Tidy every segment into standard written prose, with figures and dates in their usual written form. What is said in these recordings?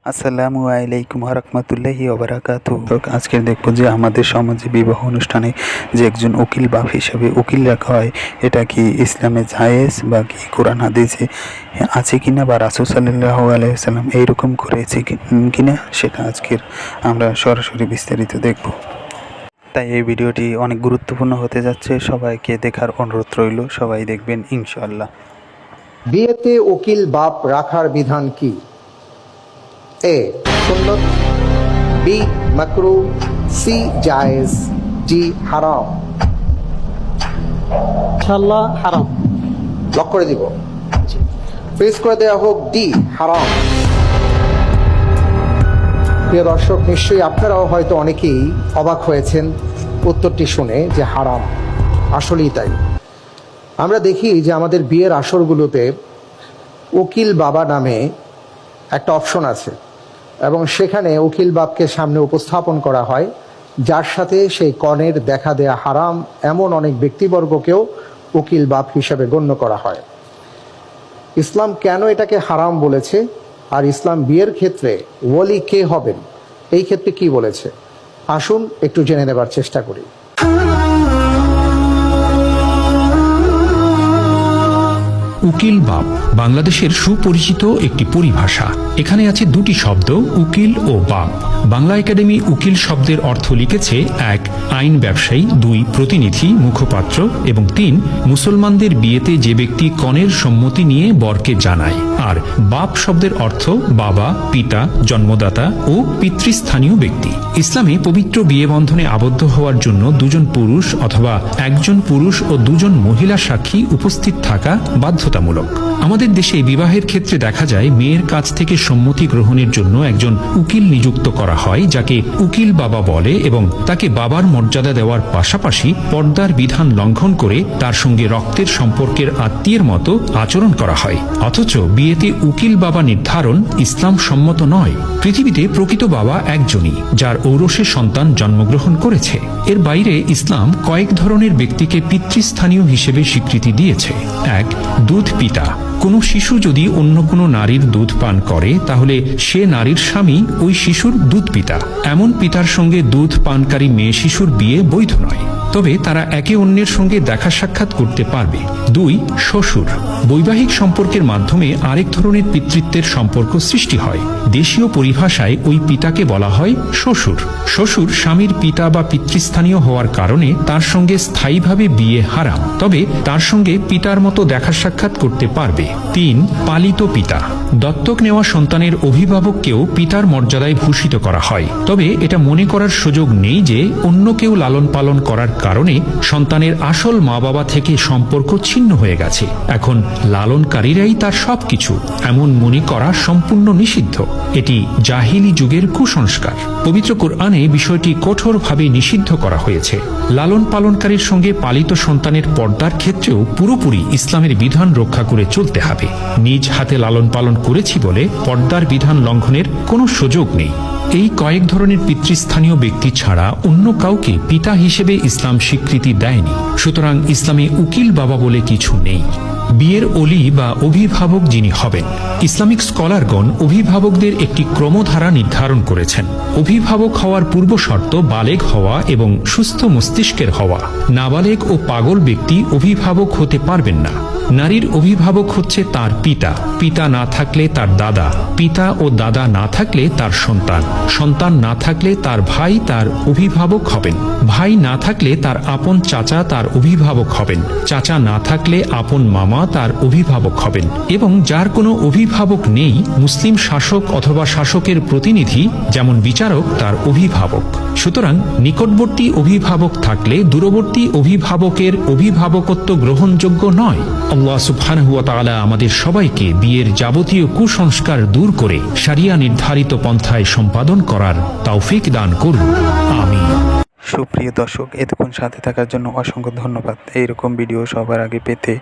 আসসালামু আলাইকুম রহমতুল্লাহি ওবারাকাতুহু। আজকে দেখব যে আমাদের সমাজে বিবাহ অনুষ্ঠানে যে একজন উকিল বাপ হিসেবে উকিল রাখা হয়, এটা কি ইসলামে জায়েজ বা কি কোরআন হাদিসে আছে কিনা, বা রাসূল সাল্লাল্লাহু আলাইহি ওয়াসাল্লাম এইরকম করেছে কিনা, সেটা আজকের আমরা সরাসরি বিস্তারিত দেখব। তাই এই ভিডিওটি অনেক গুরুত্বপূর্ণ হতে যাচ্ছে, সবাইকে দেখার অনুরোধ রইল, সবাই দেখবেন ইনশাআল্লাহ। বিয়েতে উকিল বাপ রাখার বিধান কি? এ সুন্নত, বি মাকরু, সি জায়েজ, ডি হারাম। ইনশাআল্লাহ হারাম। লক করে দিব, ফ্রিজ করে দেওয়া হোক ডি হারাম। প্রিয় দর্শক, নিশ্চয়ই আপনারাও হয়তো অনেকেই অবাক হয়েছেন উত্তরটি শুনে যে হারাম। আসলেই তাই। আমরা দেখি যে আমাদের বিয়ের আসরগুলোতে উকিল বাবা নামে একটা অপশন আছে, এবং সেখানে উকিল বাপকে সামনে উপস্থাপন করা হয়, যার সাথে সেই কনের দেখা দেয়া হারাম এমন অনেক ব্যক্তিবর্গকেও উকিল বাপ হিসেবে গণ্য করা হয়। ইসলাম কেন এটাকে হারাম বলেছে, আর ইসলাম বিয়ের ক্ষেত্রে ওয়ালি কে হবেন এই ক্ষেত্রে কি বলেছে, আসুন একটু জেনে নেবার চেষ্টা করি। উকিল বাপ বাংলাদেশের সুপরিচিত একটি পরিভাষা। এখানে আছে দুটি শব্দ, উকিল ও বাপ। বাংলা একাডেমি উকিল শব্দের অর্থ লিখেছে: ১. আইন ব্যবসায়ী, ২. প্রতিনিধি, মুখপাত্র, এবং ৩. মুসলমানদের বিয়েতে যে ব্যক্তি কনের সম্মতি নিয়ে বরকে জানায়। আর বাপ শব্দের অর্থ বাবা, পিতা, জন্মদাতা ও পিতৃস্থানীয় ব্যক্তি। ইসলামে পবিত্র বিয়ে বন্ধনে আবদ্ধ হওয়ার জন্য দুজন পুরুষ অথবা একজন পুরুষ ও দুজন মহিলা সাক্ষী উপস্থিত থাকা বাধ্যতামূলক। আমাদের দেশে বিবাহের ক্ষেত্রে দেখা যায় মেয়ের কাছ থেকে সম্মতি গ্রহণের জন্য একজন উকিল নিযুক্ত করা হয়, যাকে উকিল বাবা বলে, এবং তাকে বাবার মর্যাদা দেওয়ার পাশাপাশি পর্দার বিধান লঙ্ঘন করে তার সঙ্গে রক্তের সম্পর্কের আত্মীয়ের মতো আচরণ করা হয়। অথচ বিয়েতে উকিল বাবা নির্ধারণ ইসলাম সম্মত নয়। পৃথিবীতে প্রকৃত বাবা একজনই, যার ঔরসে সন্তান জন্মগ্রহণ করেছে। এর বাইরে ইসলাম কয়েক ধরনের ব্যক্তিকে পিতৃস্থানীয় হিসেবে স্বীকৃতি দিয়েছে। ১. দুধ পিতা। কোনো শিশু যদি অন্য কোনো নারীর দুধ পান করে, তাহলে সে নারীর স্বামী ওই শিশুর দুধ পিতা। এমন পিতার সঙ্গে দুধ পানকারী মেয়ে শিশুর বিয়ে বৈধ নয়, তবে তারা একে অন্যের সঙ্গে দেখা সাক্ষাৎ করতে পারবে। ২. শ্বশুর। বৈবাহিক সম্পর্কের মাধ্যমে আরেক ধরনের পিতৃত্বের সম্পর্ক সৃষ্টি হয়। দেশীয় পরিভাষায় ওই পিতাকে বলা হয় শ্বশুর। শ্বশুর স্বামীর পিতা বা পিতৃস্থানীয় হওয়ার কারণে তার সঙ্গে স্থায়ীভাবে বিয়ে হারাম, তবে তার সঙ্গে পিতার মতো দেখা সাক্ষাৎ করতে পারবে। ৩. পালিত পিতা। দত্তক নেওয়া সন্তানের অভিভাবককেও পিতার মর্যাদায় ভূষিত করা হয়, তবে এটা মনে করার সুযোগ নেই যে অন্য কেউ লালন পালন করার কারণে সন্তানের আসল মা বাবা থেকে সম্পর্ক ছিন্ন হয়ে গেছে, এখন লালনকারীরাই তার সবকিছু, এমন মনে করা সম্পূর্ণ নিষিদ্ধ। এটি জাহিলি যুগের কুসংস্কার। পবিত্র কোরআনে বিষয়টি কঠোরভাবে নিষিদ্ধ করা হয়েছে। লালন পালনকারীর সঙ্গে পালিত সন্তানের পর্দার ক্ষেত্রেও পুরোপুরি ইসলামের বিধান রক্ষা করে চলতে হবে। নিজ হাতে লালন পালন করেছি বলে পর্দার বিধান লঙ্ঘনের কোনো সুযোগ নেই। এই কয়েক ধরনের পিতৃস্থানীয় ব্যক্তি ছাড়া অন্য কাউকে পিতা হিসেবে ইসলাম স্বীকৃতি দেয়নি। সুতরাং ইসলামে উকিল বাবা বলে কিছু নেই। বিয়ের ওলি বা অভিভাবক যিনি হবেন, ইসলামিক স্কলারগণ অভিভাবকদের একটি ক্রমধারা নির্ধারণ করেছেন। অভিভাবক হওয়ার পূর্ব শর্ত বালেগ হওয়া এবং সুস্থ মস্তিষ্কের হওয়া। নাবালেগ ও পাগল ব্যক্তি অভিভাবক হতে পারবেন না। নারীর অভিভাবক হচ্ছে তার পিতা, পিতা না থাকলে তার দাদা, পিতা ও দাদা না থাকলে তার সন্তান, সন্তান না থাকলে তার ভাই তার অভিভাবক হবেন, ভাই না থাকলে তার আপন চাচা তার অভিভাবক হবেন, চাচা না থাকলে আপন মামা তার অভিভাবক হবেন, এবং যার কোনো অভিভাবক নেই, মুসলিম শাসক অথবা শাসকের প্রতিনিধি যেমন বিচারক তার অভিভাবক। সুতরাং নিকটবর্তী অভিভাবক থাকলে দূরবর্তী অভিভাবকের অভিভাবকত্ব গ্রহণযোগ্য নয়। আল্লাহ সুবহানাহু ওয়া তাআলা আমাদের সবাইকে বিয়ের যাবতীয় কুসংস্কার দূর করে শরিয়া নির্ধারিত পন্থায় সম্পাদন করার তৌফিক দান করুন। আমিন। সুপ্রিয় দর্শক, এতক্ষণ সাথে থাকার জন্য অসংখ্য ধন্যবাদ। এইরকম ভিডিও সবার আগে পেতে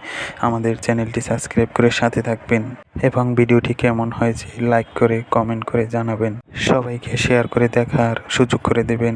আমাদের চ্যানেলটি সাবস্ক্রাইব করে সাথে থাকবেন, এবং ভিডিওটি কেমন হয়েছে লাইক করে কমেন্ট করে জানাবেন। সবাইকে শেয়ার করে দেখার সুযোগ করে দেবেন।